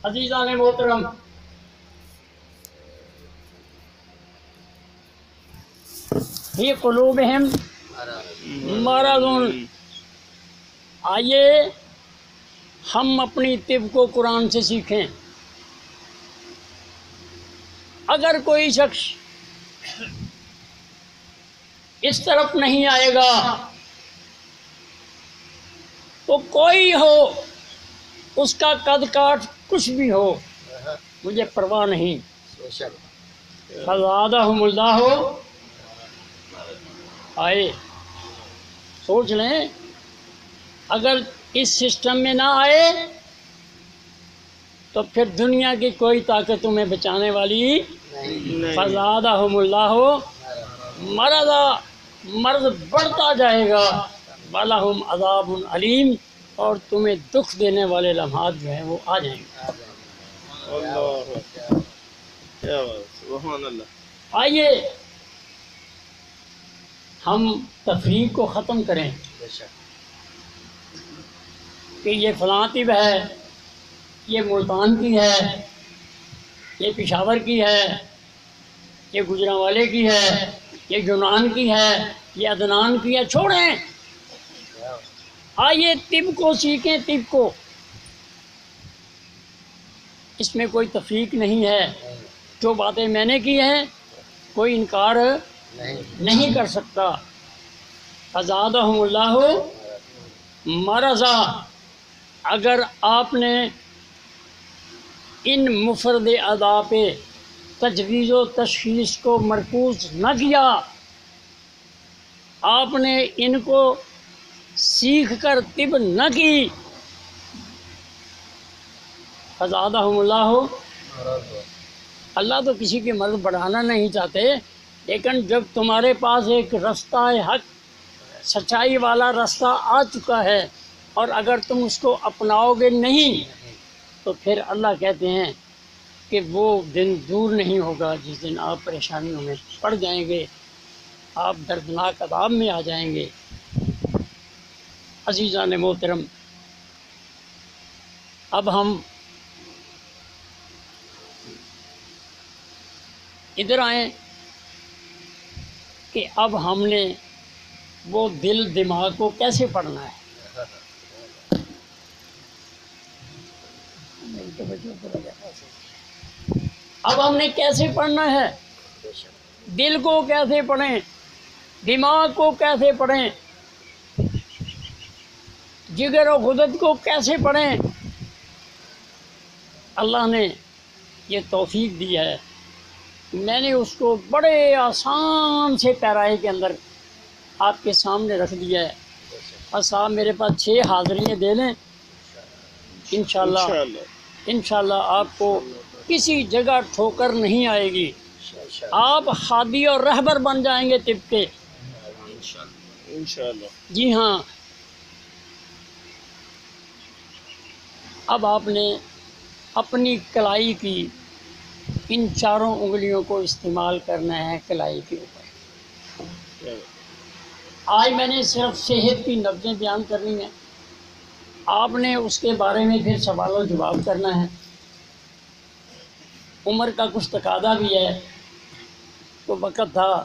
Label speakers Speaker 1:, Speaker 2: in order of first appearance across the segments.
Speaker 1: عزیزان محترم، فی قلوبہم مرض، آئیے ہم اپنی طب کو قرآن سے سیکھیں۔ اگر کوئی شخص اس طرف نہیں آئے گا تو کوئی ہو، اس کا قد کاٹ کچھ بھی ہو، مجھے پرواہ نہیں۔ فزادہم اللہ، آئے سوچ لیں، اگر اس سسٹم میں نہ آئے تو پھر دنیا کی کوئی طاقت تمہیں بچانے والی فزادہم اللہ مرضا، مرض بڑھتا جائے گا، وَلَهُمْ عَذَابٌ علیم، اور تمہیں دکھ دینے والے لمحات جو ہیں وہ آ جائیں گے۔ سبحان اللہ۔ آئیے ہم تفریق کو ختم کریں کہ یہ فلاں طب ہے، یہ ملتان کی ہے، یہ پشاور کی ہے، یہ گجرانوالے کی ہے، یہ یونان کی ہے، یہ عدنان کی ہے، چھوڑیں۔ آئیے طب کو سیکھیں، طب کو، اس میں کوئی تفریق نہیں ہے۔ جو باتیں میں نے کی ہیں کوئی انکار نہیں کر سکتا۔ فزادہم اللہ مرضا، اگر آپ نے ان مفرد اعضاء پہ تجویز و تشخیص کو مرکوز نہ کیا، آپ نے ان کو سیکھ کر طب نہ کی، فزادہم اللہ، اللہ تو کسی کے مرض بڑھانا نہیں چاہتے، لیکن جب تمہارے پاس ایک رستہ حق، سچائی والا رستہ آ چکا ہے، اور اگر تم اس کو اپناؤ گے نہیں تو پھر اللہ کہتے ہیں کہ وہ دن دور نہیں ہوگا جس دن آپ پریشانیوں میں پڑ جائیں گے، آپ دردناک عذاب میں آ جائیں گے۔ عزیزان محترم، اب ہم ادھر آئیں کہ اب ہم نے وہ دل دماغ کو کیسے پڑھنا ہے۔ اب ہم نے کیسے پڑھنا ہے، دل کو کیسے پڑھیں، دماغ کو کیسے پڑھیں، جگر و غدد کو کیسے پڑھیں۔ اللہ نے یہ توفیق دی ہے، میں نے اس کو بڑے آسان سے پیرائے کے اندر آپ کے سامنے رکھ دیا ہے۔ بس آپ میرے پاس 6 حاضریاں دے لیں، انشاءاللہ آپ کو کسی جگہ ٹھوکر نہیں آئے گی، آپ ہادی اور رہبر بن جائیں گے طب کے، انشاءاللہ۔ جی ہاں، اب آپ نے اپنی کلائی کی ان 4 انگلیوں کو استعمال کرنا ہے کلائی کے اوپر۔ آج میں نے صرف صحت کی نبضیں بیان کرنی ہیں، آپ نے اس کے بارے میں پھر سوال و جواب کرنا ہے۔ عمر کا کچھ تقاضا بھی ہے، تو وقت تھا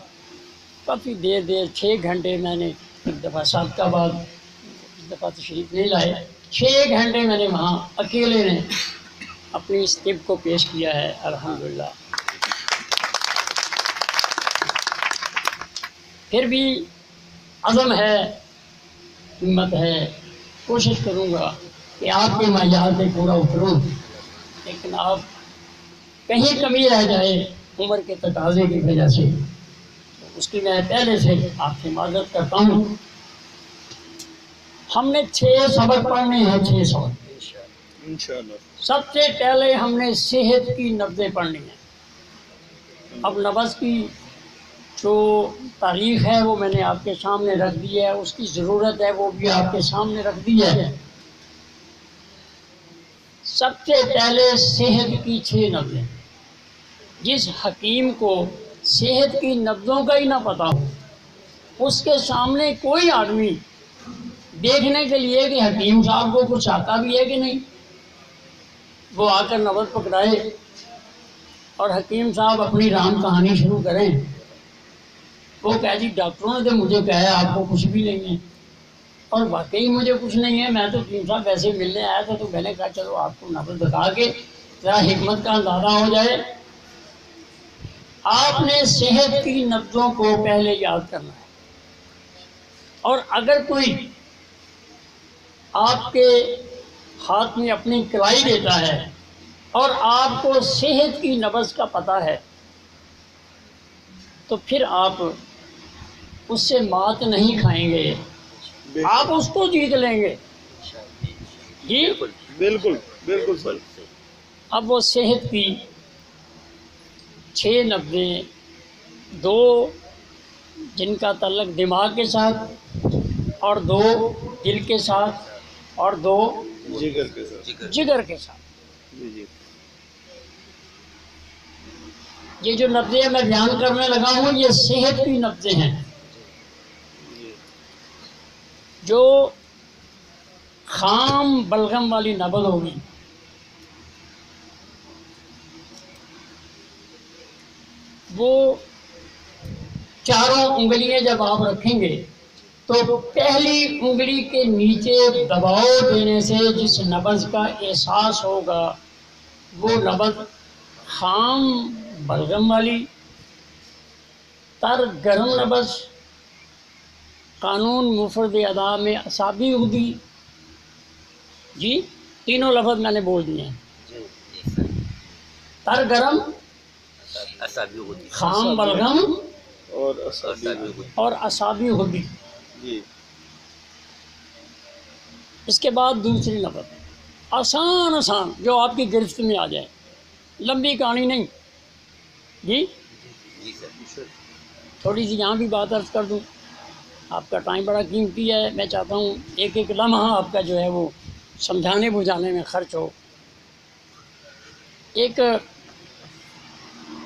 Speaker 1: کافی دیر 6 گھنٹے میں نے ایک دفعہ سابقہ بعد، اس دفعہ تشریف نہیں لائے، 6 گھنٹے میں نے وہاں اکیلے نے اپنی اس طب کو پیش کیا ہے، الحمدللہ۔ پھر بھی عزم ہے، ہمت ہے، کوشش کروں گا کہ آپ کے معیار پہ پورا اتروں، لیکن آپ کہیں کمی رہ جائے عمر کے تقاضے کی وجہ سے، اس کی میں پہلے سے آپ سے معذرت کرتا ہوں۔ ہم نے 6 سبق پڑھنے ہیں، 6 سبق انشاءاللہ۔ سب سے پہلے ہم نے صحت کی نبضیں پڑھنی ہیں۔ اب نبض کی جو تاریخ ہے وہ میں نے آپ کے سامنے رکھ دی ہے، اس کی ضرورت ہے وہ بھی آپ کے سامنے رکھ دی ہے۔ سب سے پہلے صحت کی 6 نبضیں، جس حکیم کو صحت کی نبضوں کا ہی نہ پتہ ہو، اس کے سامنے کوئی آدمی دیکھنے کے لیے کہ حکیم صاحب کو کچھ آتا بھی ہے کہ نہیں. وہ آ کر نبض پکڑائے اور حکیم صاحب اپنی رام کہانی شروع کریں. وہ کہہ جی ڈاکٹروں نے تو مجھے کہا ہے آپ کو کچھ بھی نہیں ہے، اور واقعی مجھے کچھ نہیں ہے. میں تو حکیم صاحب ویسے ملنے آیا تھا، تو میں نے کہا چلو آپ کو نبض دکھا کے ذرا حکمت کا اندازہ ہو جائے. آپ نے صحت کی نبضوں کو پہلے یاد کرنا ہے، اور اگر کوئی آپ کے ہاتھ میں اپنی کلائی دیتا ہے اور آپ کو صحت کی نبض کا پتہ ہے تو پھر آپ اس سے مات نہیں کھائیں گے، آپ اس کو جیت لیں گے. جی
Speaker 2: بالکل بالکل.
Speaker 1: اب وہ صحت کی 6 نبضیں، 2 جن کا تعلق دماغ کے ساتھ اور 2 دل کے ساتھ اور 2
Speaker 2: جگر کے ساتھ.
Speaker 1: جگر کے ساتھ.
Speaker 2: جی.
Speaker 1: یہ جو نبضیں میں بیان کرنے لگا ہوں یہ صحت کی نبضیں ہیں. جو خام بلغم والی نبض ہوگی وہ چاروں انگلیاں جب آپ رکھیں گے تو پہلی انگلی کے نیچے دباؤ دینے سے جس نبض کا احساس ہوگا وہ نبض خام بلغم والی، تر گرم نبض، قانون مفرد ادا میں اعصابی ہوگی. جی تینوں لفظ میں نے بول دیے ہیں، تر گرم، خام بلغم اور اعصابی ہوگی.
Speaker 2: جی.
Speaker 1: اس کے بعد دوسری لفظ آسان جو آپ کی گرفت میں آ جائے، لمبی کہانی نہیں. جی تھوڑی سی یہاں بھی بات عرض کر دوں، آپ کا ٹائم بڑا قیمتی ہے، میں چاہتا ہوں ایک ایک لمحہ آپ کا جو ہے وہ سمجھانے بجھانے میں خرچ ہو. ایک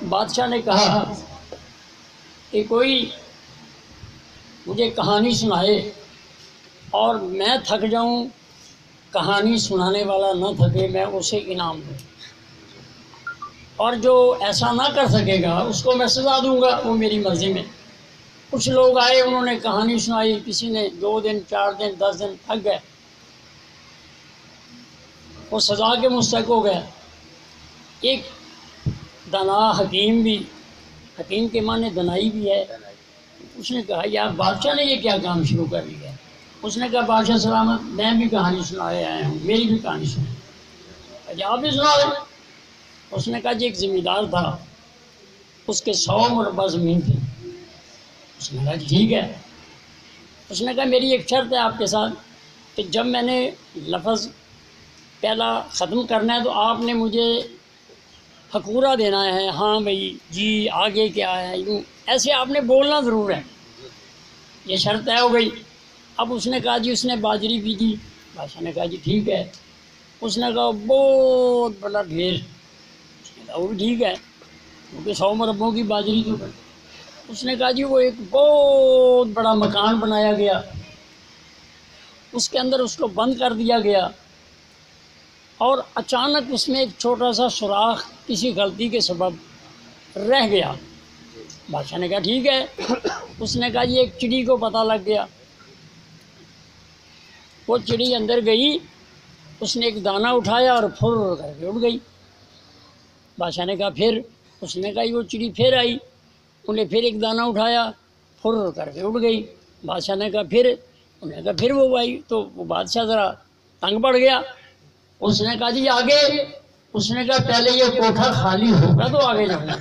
Speaker 1: بادشاہ نے کہا کہ کوئی مجھے کہانی سنائے اور میں تھک جاؤں، کہانی سنانے والا نہ تھکے، میں اسے انعام دوں، اور جو ایسا نہ کر سکے گا اس کو میں سزا دوں گا، وہ میری مرضی میں. کچھ لوگ آئے، انہوں نے کہانی سنائی، کسی نے 2 دن 4 دن 10 دن تھک گئے، وہ سزا کے مستحق ہو گیا. ایک دانا حکیم بھی، حکیم کے معنی دنائی بھی ہے، اس نے کہا یار بادشاہ نے یہ کیا کام شروع کر لیا ہے. اس نے کہا بادشاہ سلامت، میں بھی کہانی سنائے آیا ہوں، میری بھی کہانی سنائے. آپ بھی سنا رہے. اس نے کہا جی ایک زمیندار تھا، اس کے 100 مربع زمین تھی. اس نے کہا ٹھیک ہے. اس نے کہا میری ایک شرط ہے آپ کے ساتھ کہ جب میں نے لفظ پہلا ختم کرنا ہے تو آپ نے مجھے حقورہ دینا ہے، ہاں بھائی جی آگے کیا ہے، یوں ایسے آپ نے بولنا ضرور ہے. یہ شرط طے ہو گئی. اب اس نے کہا جی اس نے باجری بیجی. بادشاہ نے کہا جی ٹھیک ہے. اس نے کہا بہت بڑا ڈھیر. اس نے کہا وہ بھی ٹھیک ہے کیونکہ 100 مربوں کی باجری تو بڑی. اس نے کہا جی وہ ایک بہت بڑا مکان بنایا گیا، اس کے اندر اس کو بند کر دیا گیا، اور اچانک اس میں ایک چھوٹا سا سوراخ کسی غلطی کے سبب رہ گیا. بادشاہ نے کہا ٹھیک ہے. اس نے کہا جی ایک چڑی کو پتہ لگ گیا. وہ چڑی اندر گئی، اس نے ایک دانہ اٹھایا اور پھر کر کے اڑ گئی. بادشاہ نے کہا پھر. اس نے کہا وہ چڑی پھر آئی، انہیں پھر ایک دانہ اٹھایا، پھر کر کے اڑ گئی. بادشاہ نے کہا پھر. انہوں نے کہا پھر وہ آئی. تو وہ بادشاہ ذرا تنگ پڑ گیا. اس نے کہا جی آگے. اس نے کہا پہلے یہ کوٹھا خالی ہوگا تو آگے جاؤں گا.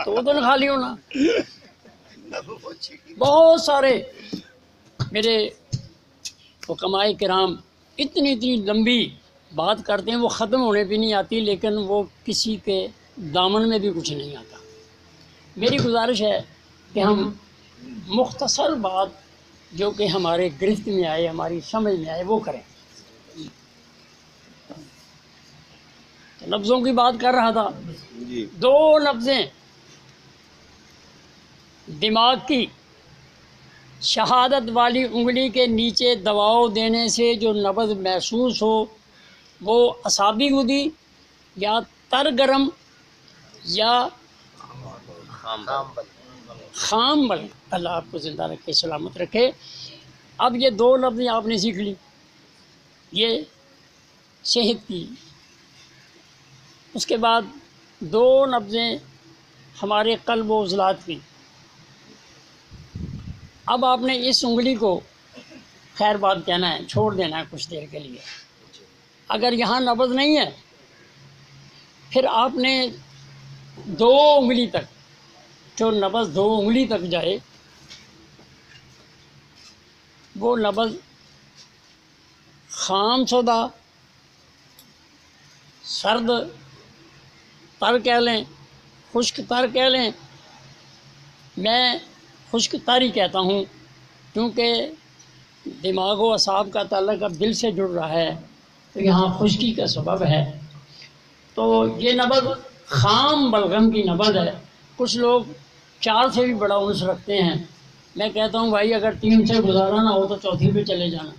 Speaker 1: تو وہ تو خالی ہونا. بہت سارے میرے حکماء کرام اتنی لمبی بات کرتے ہیں، وہ ختم ہونے بھی نہیں آتی، لیکن وہ کسی کے دامن میں بھی کچھ نہیں آتا. میری گزارش ہے کہ ہم مختصر بات جو کہ ہمارے گرفت میں آئے، ہماری سمجھ میں آئے، وہ کریں. لفظوں کی بات کر رہا تھا. 2 لفظیں دماغ کی شہادت والی انگلی کے نیچے دباؤ دینے سے جو نبض محسوس ہو وہ اعصابی گدی یا تر گرم یا خام بل۔ اللہ آپ کو زندہ رکھے، سلامت رکھے۔ اب یہ دو لفظیں آپ نے سیکھ لی، یہ صحت کی۔ اس کے بعد دو لفظیں ہمارے قلب و عضلات کی۔ اب آپ نے اس انگلی کو خیر بات کہنا ہے، چھوڑ دینا ہے کچھ دیر کے لیے۔ اگر یہاں نبض نہیں ہے پھر آپ نے دو انگلی تک، جو نبض دو انگلی تک جائے وہ نبض خام شدہ، سرد تر کہہ لیں، خشک تر کہہ لیں۔ میں خشک تر ہی کہتا ہوں کیونکہ دماغ و اعصاب کا تعلق اب دل سے جڑ رہا ہے، تو یہاں خشکی کا سبب ہے۔ تو یہ نبض خام بلغم کی نبض ہے۔ کچھ لوگ 4 سے بھی بڑا انس رکھتے ہیں، میں کہتا ہوں بھائی اگر 3 سے گزارا نہ ہو تو چوتھی پہ چلے جانا۔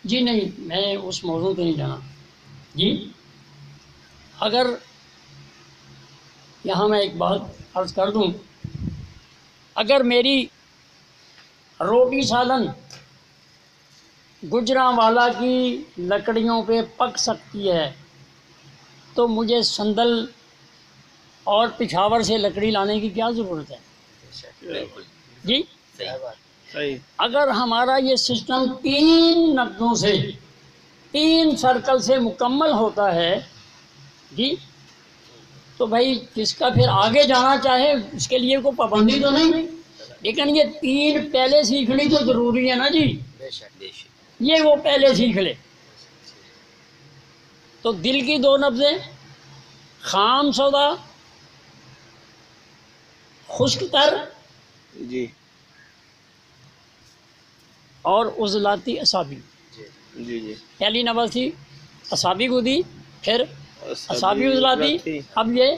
Speaker 1: جی نہیں، میں اس موضوع پہ نہیں جانا۔ جی اگر یہاں میں ایک بات عرض کر دوں، اگر میری روٹی سالن گجرانوالا کی لکڑیوں پہ پک سکتی ہے تو مجھے سندل اور پشاور سے لکڑی لانے کی کیا ضرورت ہے؟ جی
Speaker 2: صحیح۔
Speaker 1: اگر ہمارا یہ سسٹم 3 نقطوں سے 3 سرکل سے مکمل ہوتا ہے جی، تو بھائی جس کا پھر آگے جانا چاہے اس کے لیے کوئی پابندی تو نہیں، لیکن یہ 3 پہلے سیکھنی تو ضروری ہے نا جی، یہ وہ پہلے سیکھ لے۔ تو دل کی 2 نبضیں خام سودا، خشک تر
Speaker 2: جی
Speaker 1: اور عضلاتی اعصابی۔
Speaker 2: جی جی
Speaker 1: پہلی نبض تھی اعصابی گودی، پھر اعصابی عضلاتی، اب یہ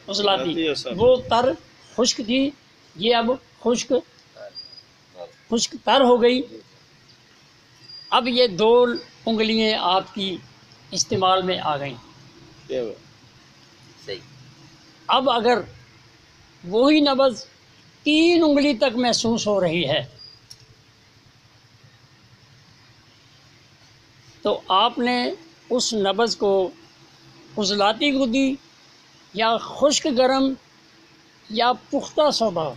Speaker 1: عضلاتی۔ وہ تر خشک تھی، یہ اب خشک تر ہو گئی۔ اب یہ 2 انگلیاں آپ کی استعمال میں آ گئیں۔ اب اگر وہی نبض 3 انگلی تک محسوس ہو رہی ہے تو آپ نے اس نبض کو عضلاتی گدی یا خشک گرم یا پختہ سودا،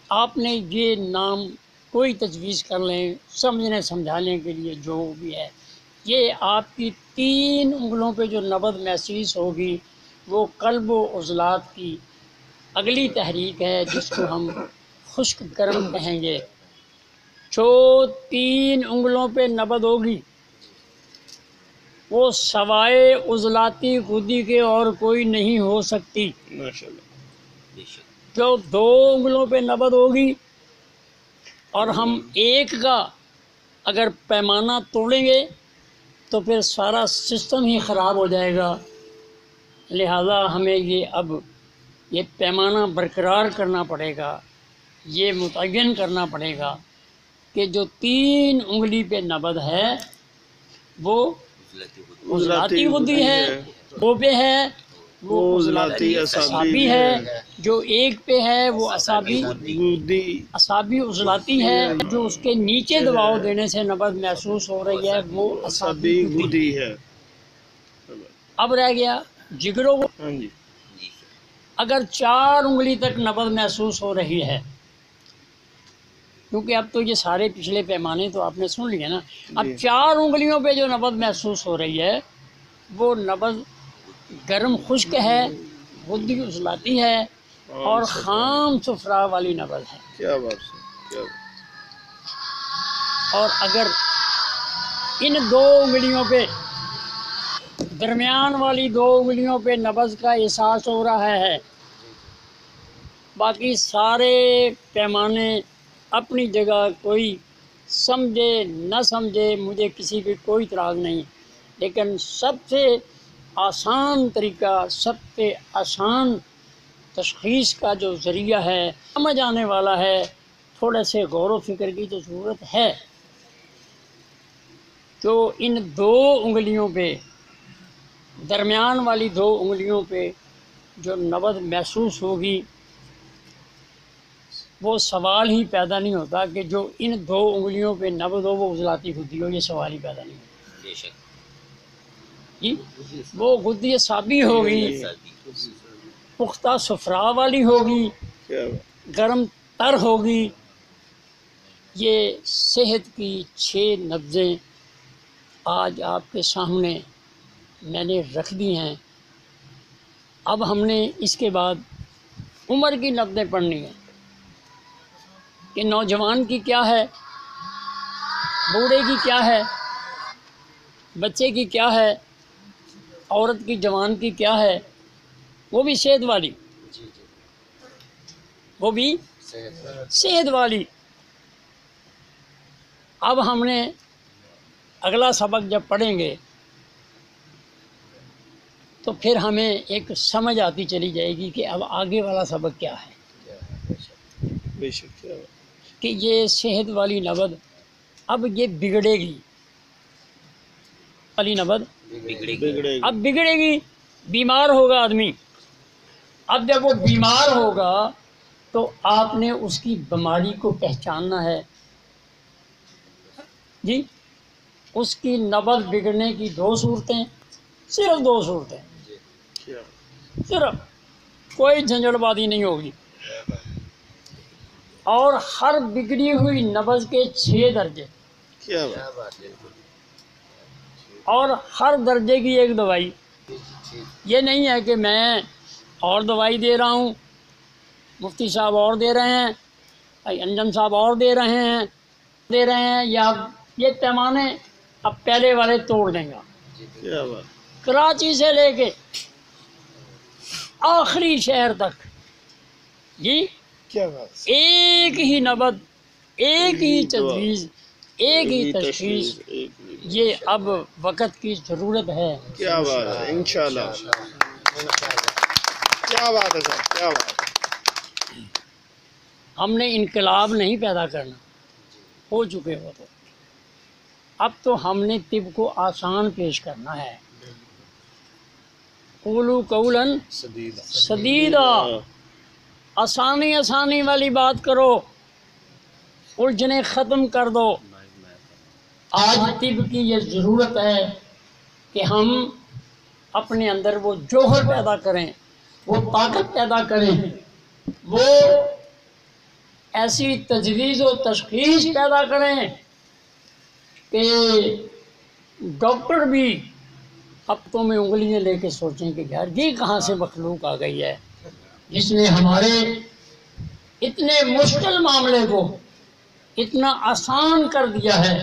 Speaker 1: آپ نے یہ نام کوئی تجویز کر لیں سمجھنے سمجھانے کے لیے، جو بھی ہے یہ آپ کی 3 انگلوں پہ جو نبض محسوس ہوگی وہ قلب و عضلات کی اگلی تحریک ہے جس کو ہم خشک گرم کہیں گے۔ جو 3 انگلوں پہ نبض ہوگی وہ سوائے عضلاتی گدی کے اور کوئی نہیں ہو سکتی۔
Speaker 2: ماشاءاللہ۔
Speaker 1: جو 2 انگلوں پہ نبض ہوگی اور ہم ایک کا اگر پیمانہ توڑیں گے تو پھر سارا سسٹم ہی خراب ہو جائے گا۔ لہذا ہمیں یہ پیمانہ برقرار کرنا پڑے گا، یہ متعین کرنا پڑے گا کہ جو 3 انگلی پہ نبض ہے وہ عضلاتی گدی ہے، 2 پہ ہے وہ عضلاتی اعصابی ہے، جو 1 پہ ہے وہ اعصابی عضلاتی ہے، جو اس کے نیچے دباؤ دینے سے نبض محسوس ہو رہی ہے وہ اعصابی گدی ہے۔ اب رہ گیا جگروں کو، اگر 4 انگلی تک نبض محسوس ہو رہی ہے، کیونکہ اب تو یہ سارے پچھلے پیمانے تو آپ نے سن لیے نا، اب 4 انگلیوں پہ جو نبض محسوس ہو رہی ہے وہ نبض گرم خشک ہے، غدی عضلاتی ہے اور خام صفرا والی نبض ہے۔
Speaker 2: کیا بات ہے، کیا بات۔
Speaker 1: اور اگر ان 2 انگلیوں پہ، درمیان والی 2 انگلیوں پہ نبض کا احساس ہو رہا ہے، باقی سارے پیمانے اپنی جگہ، کوئی سمجھے نہ سمجھے مجھے کسی پہ کوئی اعتراض نہیں، لیکن سب سے آسان طریقہ، سب سے آسان تشخیص کا جو ذریعہ ہے سمجھ آنے والا ہے، تھوڑے سے غور و فکر کی تو ضرورت ہے. تو ان 2 انگلیوں پہ، درمیان والی 2 انگلیوں پہ جو نبض محسوس ہوگی، وہ سوال ہی پیدا نہیں ہوتا کہ جو ان 2 انگلیوں پہ نبض ہو وہ عضلاتی غدی ہو، یہ سوال ہی پیدا نہیں ہوتا.
Speaker 3: بے شک.
Speaker 1: جی وہ غدی صابی ہوگی، پختہ صفرا والی ہوگی،
Speaker 2: کیا بات.
Speaker 1: گرم تر ہوگی. یہ صحت کی 6 نبضیں آج آپ کے سامنے میں نے رکھ دی ہیں. اب ہم نے اس کے بعد عمر کی نبضیں پڑھنی ہیں کہ نوجوان کی کیا ہے، بوڑھے کی کیا ہے، بچے کی کیا ہے، عورت کی جوان کی کیا ہے، وہ بھی صحت والی،
Speaker 3: جی جی.
Speaker 1: وہ بھی
Speaker 3: صحت.
Speaker 1: صحت والی. اب ہم نے اگلا سبق جب پڑھیں گے تو پھر ہمیں ایک سمجھ آتی چلی جائے گی کہ اب آگے والا سبق کیا ہے،
Speaker 2: بے شک. کیا بات.
Speaker 1: کہ یہ صحت والی نبض اب یہ بگڑے گی، والی نبض
Speaker 3: بگڑے گی.
Speaker 2: بگڑے
Speaker 1: اب بگڑے گی. بیمار ہوگا آدمی، اب جب وہ بیمار ہوگا تو آپ نے اس کی بیماری کو پہچاننا ہے. جی اس کی نبض بگڑنے کی 2 صورتیں، صرف 2 صورتیں،
Speaker 2: کیا
Speaker 1: صرف کوئی جھنجھڑ بازی نہیں ہوگی. اور ہر بگڑی ہوئی نبض کے 6 درجے،
Speaker 2: کیا
Speaker 3: کیا
Speaker 2: بات.
Speaker 3: بات ہے.
Speaker 1: اور ہر درجے کی ایک دوائی. یہ نہیں ہے کہ میں اور دوائی دے رہا ہوں، مفتی صاحب اور دے رہے ہیں، انجم صاحب اور دے رہے ہیں، یا یہ پیمانے اب پہلے والے توڑ دیں گا.
Speaker 2: کیا بات.
Speaker 1: کراچی سے لے کے آخری شہر تک، جی
Speaker 2: کیا بات.
Speaker 1: ایک ہی نبض، ایک ہی
Speaker 2: دعا.
Speaker 1: تجویز، ایک ہی تشخیص. یہ اب وقت کی ضرورت ہے.
Speaker 2: کیا بات ہے. انشاءاللہ. کیا بات ہے صاحب. کیا بات.
Speaker 1: ہم نے انقلاب نہیں پیدا کرنا، ہو چکے ہو تو. اب تو ہم نے طب کو آسان پیش کرنا ہے. قولوا قولا سدیدا، آسانی والی بات کرو، الجھنیں ختم کر دو. آج طب کی یہ ضرورت ہے کہ ہم اپنے اندر وہ جوہر پیدا کریں، وہ طاقت پیدا کریں، وہ ایسی تجویز و تشخیص پیدا کریں کہ ڈاکٹر بھی ہفتوں میں انگلیاں لے کے سوچیں کہ یار یہ کہاں سے مخلوق آ گئی ہے جس نے ہمارے اتنے مشکل معاملے کو اتنا آسان کر دیا ہے.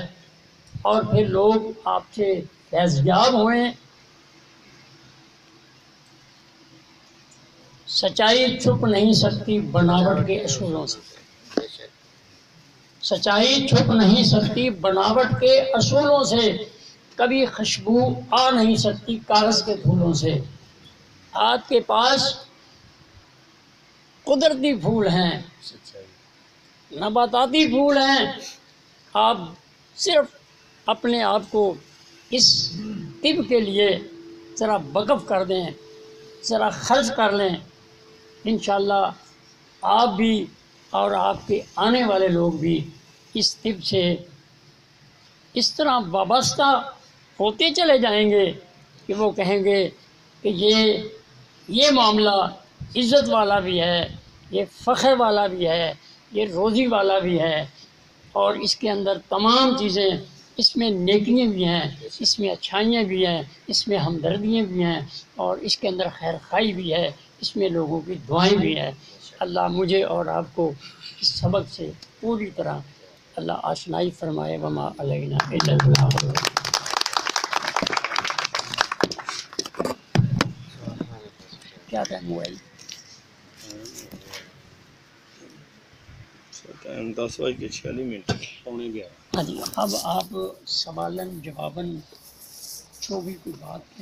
Speaker 1: اور پھر لوگ آپ سے فیضیاب ہوئیں. سچائی چھپ نہیں سکتی بناوٹ کے اصولوں سے، سچائی چھپ نہیں سکتی بناوٹ کے اصولوں سے. کبھی خوشبو آ نہیں سکتی کاغذ کے پھولوں سے. آپ کے پاس قدرتی پھول ہیں، نباتاتی پھول ہیں. آپ صرف اپنے آپ کو اس طب کے لیے ذرا وقف کر دیں، ذرا خرچ کر لیں. انشاءاللہ آپ بھی اور آپ کے آنے والے لوگ بھی اس طب سے اس طرح وابستہ ہوتے چلے جائیں گے کہ وہ کہیں گے کہ یہ معاملہ عزت والا بھی ہے، یہ فخر والا بھی ہے، یہ روزی والا بھی ہے، اور اس کے اندر تمام چیزیں، اس میں نیکیاں بھی ہیں، اس میں اچھائیاں بھی ہیں، اس میں ہمدردیاں بھی ہیں، اور اس کے اندر خیر خواہی بھی ہے، اس میں لوگوں کی دعائیں بھی ہیں. اللہ مجھے اور آپ کو اس سبق سے پوری طرح اللہ آشنائی فرمائے. وما علینا الا البلاغ. کیا ٹائم ہوا ہے؟
Speaker 2: ٹائم 10:46.
Speaker 1: ہاں جی. اب آپ سوالن جواباً جو بھی کوئی بات